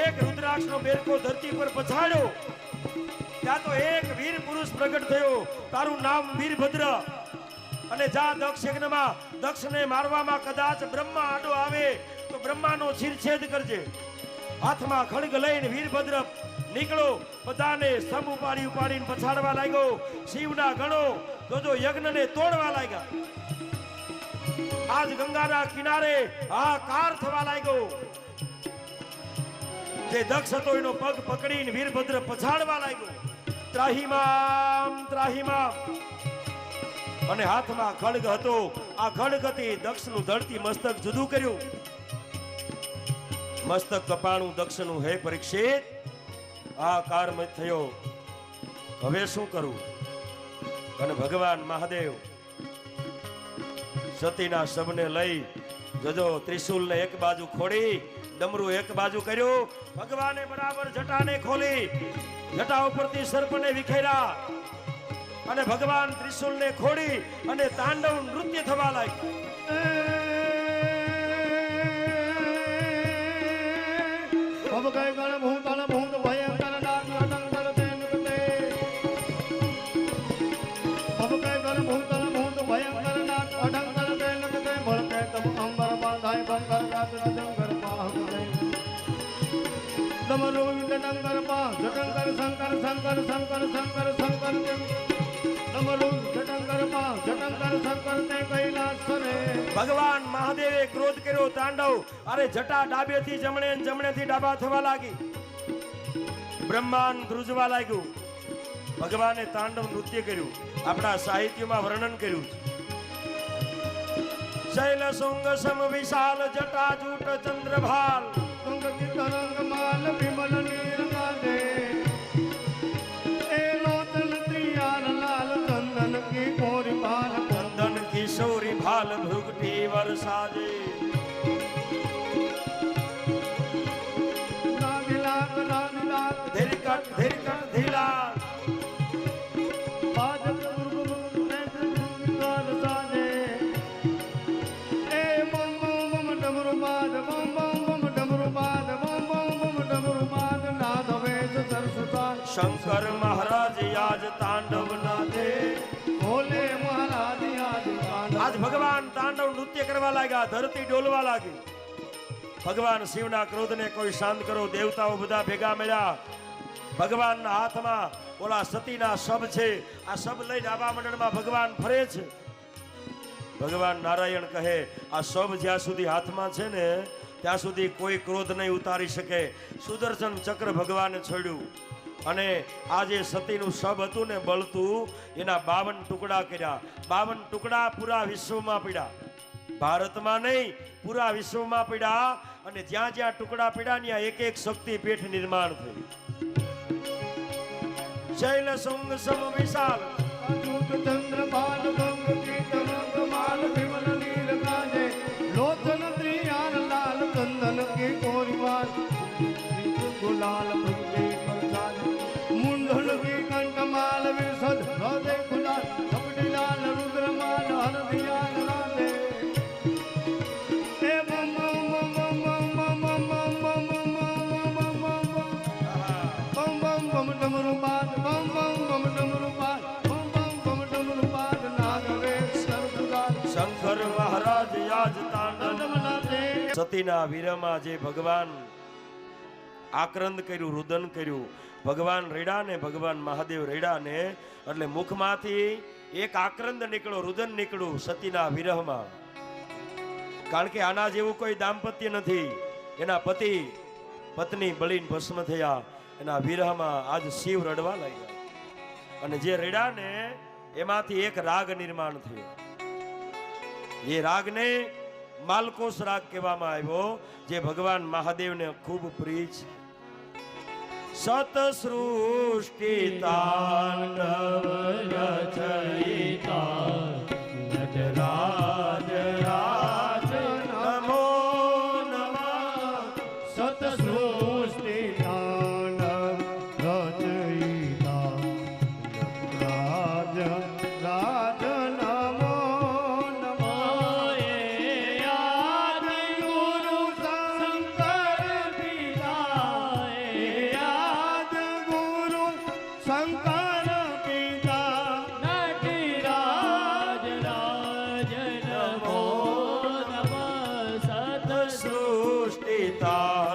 એક રુદ્રાક્ષનો બેરકો ધરતી પર પછાડ્યો, ત્યાં તો એક વીર પુરુષ પ્રગટ થયો, તારું નામ વીરભદ્ર. અને જા દક્ષ યજ્ઞમાં દક્ષને મારવામાં કદાચ બ્રહ્મા આડો આવે તો બ્રહ્માનો શિરછેદ કરજે. હાથમાં ખડગ લઈને વીરભદ્ર નીકળો, બધાને સમ ઉપાડીને પછાડવા લાગ્યો. શિવના ગણો જોજો યજ્ઞને તોડવા લાગ્યા. આજ ગંગાના કિનારે હાહાકાર થવા લાગ્યો. જે દક્ષ હતો એનો પગ પકડીને વીરભદ્ર પછાડવા લાગ્યો. ત્રાહિમામ ત્રાહિમામ. અને હાથમાં ખડગ હતો. આ ખડગથી દક્ષનું ધરતી મસ્તક જુદું કર્યું. મસ્તક કપાણું દક્ષનું. હે પરીક્ષિત, આ કારમત થયો, હવે શું કરું? અને ભગવાન મહાદેવ સતીના શબને લઈ જજો ત્રિશુલને એક બાજુ ખોડી, ડમરું એક બાજુ કર્યું. ભગવાને બરાબર જટાને ખોલી, જટા ઉપરથી સર્પને વિખેર્યા અને ભગવાન ત્રિશુલને ખોડી અને તાંડવ નૃત્ય થવા લાગ્યું. ભગવાન મહાદેવે ક્રોધ કર્યો, તાંડવ. અરે જટા ડાબેથી જમણે, જમણેથી ડાબા થવા લાગી. બ્રહ્માંડ ધ્રુજવા લાગ્યું. ભગવાને તાંડવ નૃત્ય કર્યું. આપણા સાહિત્યમાં વર્ણન કર્યું છે. શૈલ શુંગ સમ વિશાલ જટા જૂટ ચંદ્રભાલ, તરંગમાલ વિમલ નીરકાંતે, એ લોચન ત્રિયાલ લાલ ચંદન કી કોરી ભાલ, ચંદન કિશોરી ભાલ ભૃગટી વરસાજે. રાગિલાક રાગિલાક ધીરકટ ધીરકટ ધીલા, શંકર મહારાજ આજ તાંડવ નાથે, ભોલે મહારાજ આજ ભગવાન તાંડવ નૃત્ય કરવા લાગ્યા. ધરતી ડોલવા લાગી. ભગવાન શિવના ક્રોધને કોઈ શાંત કરો. દેવતાઓ બધા ભેગા મળ્યા. ભગવાનના હાથમાં ઓલા સતીના શબ છે. આ શબ લઈ ડાબા મંડળમાં ભગવાન ફરે છે. ભગવાન નારાયણ કહે, આ શબ જ્યાં સુધી હાથમાં છે ને ત્યાં સુધી કોઈ ક્રોધ નહીં ઉતારી શકે. સુદર્શન ચક્ર ભગવાને છોડ્યું અને આ જે સતીનું શબ હતું ને બળતું, એના 52 ટુકડા કર્યા. 52 ટુકડા પૂરા વિશ્વમાં પડ્યા. ભારતમાં નહીં, પૂરા વિશ્વમાં પડ્યા. અને જ્યાં જ્યાં ટુકડા પડ્યા ત્યાં એક એક શક્તિ પીઠ નિર્માણ થયું. શૈલ શુંગ સમ વિશાલ ચંદ્રભાલ તરંગમાલ વિમલ નીરકાંતે, લોચન ત્રિયાલ લાલ ચંદન કે કોરીવાલ, ગુલાલ ભૃગટી વરસાજે, મુંડલ की कंठमाल विशद हृदय गुलाल, कपड़ीलाल रुद्रमाल हरदियाल राधे. ए बम बम बम बम बम बम बम बम बम डमरू बाद, बम बम बम डमरू बाद, बम बम बम डमरू बाद, नागवे सर्वदाल. शंकर महाराज आज तांडव नाचे. સતીના વીરમાં જે ભગવાન આક્રંદ કર્યું, રુદન કર્યું. ભગવાન રેડા ને ભગવાન મહાદેવ રેડા ને એટલે મુખમાંથી એક આક્રંદ નીકળો, રુદન નીકળ્યું સતીના વિરહમાં. કારણ કે આના જેવું કોઈ દાંપત્ય નથી. એના પતિ પત્ની બળીને ભસ્મ થયા. એના વિરહમાં આજ શિવ રડવા લાગ્યા. અને જે રેડા ને એમાંથી એક રાગ નિર્માણ થયો. એ રાગને માલકોસ રાગ કહેવામાં આવ્યો, જે ભગવાન મહાદેવને ખૂબ પ્રિય છે. સત સૃષ્ટિ તાંડવ રચયિતા નટરાજ રાજ નમો નમઃ. સત સૃષ્ટિ તાંડવ રચયિતા નટરાજ રાજ નમો નમઃ. આદિ ગુરુ શંકર પિતા સૃષ્ટિ તારી